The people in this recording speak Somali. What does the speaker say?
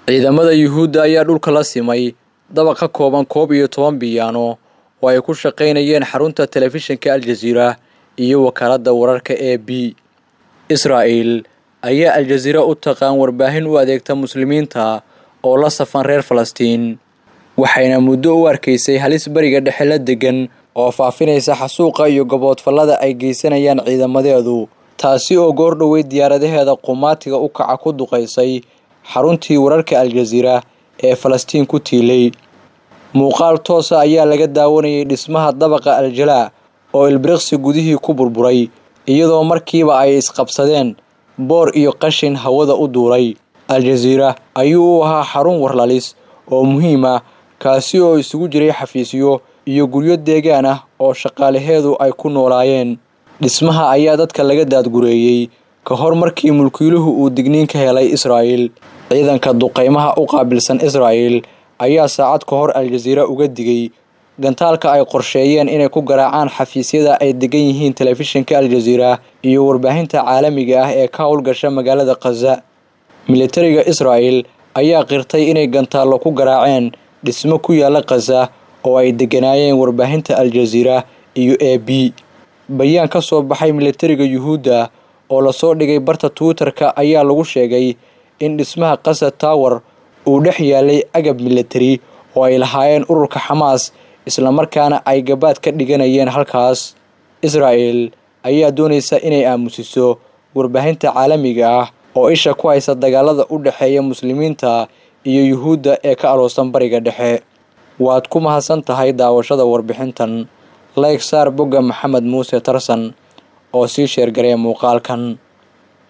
ciidamada Yuhuudda ayaa dhulka la simay dabaq ka kooban 11 biyaano oo ay ku shaqeynayeen xarunta telefishinka Al Jazeera iyo wakaaladda wararka AB. Israa'iil ayaa Al Jazeera u taqaan warbaahin u adeegta muslimiinta oo la safan reer Falastiin, waxayna muddo u arkaysay halis bariga dhexe la degan oo faafinaysa xasuuqa iyo gaboodfallada ay geysanayaan ciidamadeedu, taasi oo goor dhoweyd diyaaradaheeda qumaatiga u kaca ku duqaysay xaruntii wararka Al Jazeera ee Falastiin ku tiilay. Muuqaal toos ah ayaa laga daawanayay dhismaha dabaqa Al Jalaa oo ilbiriqsi gudihii ku burburay, iyadoo markiiba ay isqabsadeen boor iyo qashin hawada u duulay. Al Jazeera ayuu ahaa xarun warlalis oo muhiim ah, kaasi oo isugu jiray xafiisyo iyo guryo deegaan ah oo shaqaalaheedu ay ku noolaayeen. Dhismaha ayaa dadka laga daadgureeyay ka hor markii mulkiiluhu uu digniin ka helay Israa'iil. Ciidanka duqeymaha u qaabilsan Israa'iil ayaa saacad ka hor Al Jazeera uga digay gantaalka ay qorsheeyeen inay ku garaacaan xafiisyada ay degan yihiin telefishinka Al Jazeera iyo warbaahinta caalamiga ah ee ka howlgasha magaalada Gaza. Militariga Israa'iil ayaa qirtay inay gantaallo ku garaaceen dhismo ku yaala Gaza oo ay deganaayeen warbaahinta Al Jazeera iyo AB. Bayaan ka soo baxay militariga Yuhuudda oo la soo dhigay barta Twitter-ka ayaa lagu sheegay in dhismaha Gaza Tower uu dhex yaalay agab militari oo ay lahaayeen ururka Xamaas, isla markaana ay gabaad ka dhiganayeen halkaas. Israa'iil ayaa doonaysa inay aamusiso warbaahinta caalamiga ah oo isha ku haysa dagaalada u dhaxeeya muslimiinta iyo Yuhuudda ee ka aloosan bariga dhexe. Waad ku mahadsan tahay daawashada warbixintan. Like saar bogga Maxamed Muuse Tarsan oo sii sheer gareey muuqaalkan.